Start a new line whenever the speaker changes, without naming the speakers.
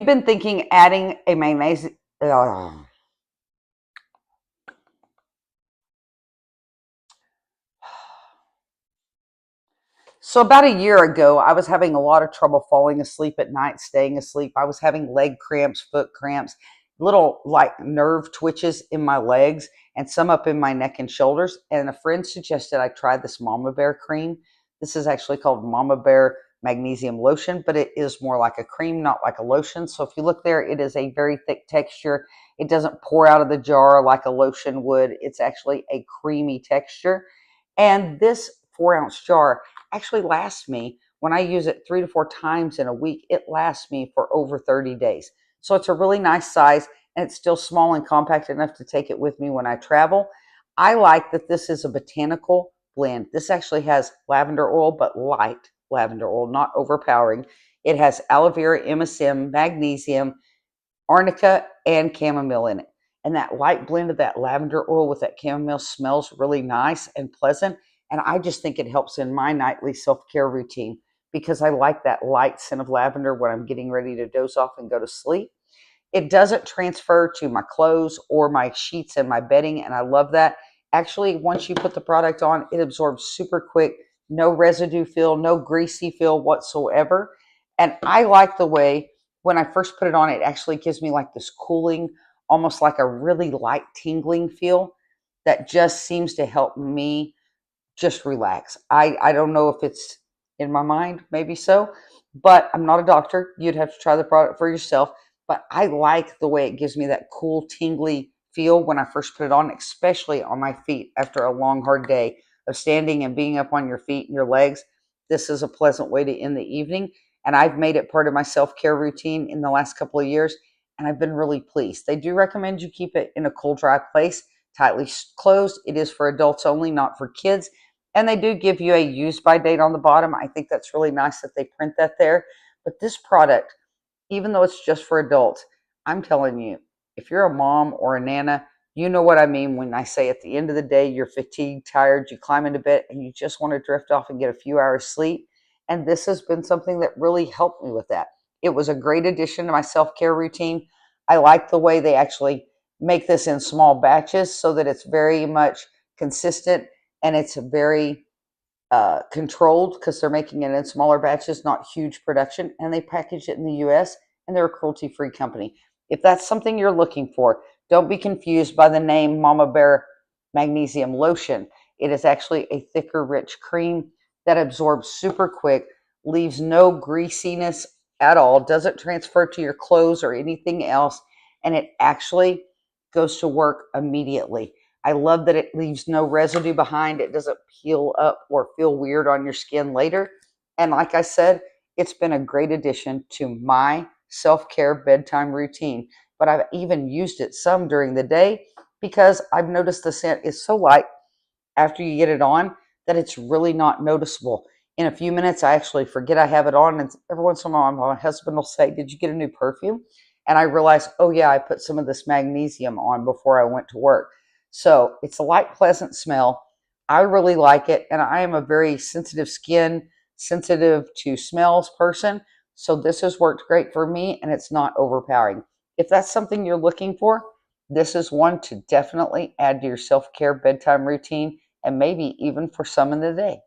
I've been thinking adding a magnesium. So about a year ago, I was having a lot of trouble falling asleep at night, staying asleep. I was having leg cramps, foot cramps, little like nerve twitches in my legs and some up in my neck and shoulders. And a friend suggested I try this Mama Bear cream. This is actually called Mama Bear Magnesium Lotion, but it is more like a cream, not like a lotion. So if you look there, it is a very thick texture. It doesn't pour out of the jar like a lotion would. It's actually a creamy texture. And this 4 ounce jar actually lasts me when I use it 3 to 4 times in a week. It lasts me for over 30 days. So it's a really nice size and it's still small and compact enough to take it with me when I travel. I like that this is a botanical blend. This actually has lavender oil, but light lavender oil, not overpowering. It has aloe vera, MSM, magnesium, arnica, and chamomile in it. And that light blend of that lavender oil with that chamomile smells really nice and pleasant. And I just think it helps in my nightly self-care routine because I like that light scent of lavender when I'm getting ready to doze off and go to sleep. It doesn't transfer to my clothes or my sheets and my bedding, and I love that. Actually, once you put the product on, it absorbs super quick, no residue feel, no greasy feel whatsoever. And I like the way when I first put it on, it actually gives me like this cooling, almost like a really light tingling feel that just seems to help me just relax. I don't know if it's in my mind, maybe so, but I'm not a doctor. You'd have to try the product for yourself. But I like the way it gives me that cool, tingly feel when I first put it on, especially on my feet after a long, hard day of standing and being up on your feet and your legs. This is a pleasant way to end the evening. And I've made it part of my self care routine in the last couple of years. And I've been really pleased. They do recommend you keep it in a cool, dry place, tightly closed. It is for adults only, not for kids. And they do give you a use by date on the bottom. I think that's really nice that they print that there. But this product, even though it's just for adults, I'm telling you, if you're a mom or a nana, you know what I mean when I say at the end of the day, you're fatigued, tired, you climb into bed and you just want to drift off and get a few hours sleep. And this has been something that really helped me with that. It was a great addition to my self-care routine. I like the way they actually make this in small batches so that it's very much consistent and it's very controlled because they're making it in smaller batches, not huge production, and they package it in the US and they're a cruelty-free company. If that's something you're looking for, don't be confused by the name Mama Bear Magnesium Lotion. It is actually a thicker, rich cream that absorbs super quick, leaves no greasiness at all, doesn't transfer to your clothes or anything else, and it actually goes to work immediately. I love that it leaves no residue behind. It doesn't peel up or feel weird on your skin later. And like I said, it's been a great addition to my self-care bedtime routine. But I've even used it some during the day because I've noticed the scent is so light after you get it on that it's really not noticeable. In a few minutes, I actually forget I have it on. And every once in a while, my husband will say, "Did you get a new perfume?" And I realize, oh, yeah, I put some of this magnesium on before I went to work. So it's a light, pleasant smell. I really like it. And I am a very sensitive skin, sensitive to smells person. So this has worked great for me and it's not overpowering. If that's something you're looking for, this is one to definitely add to your self care bedtime routine and maybe even for some in the day.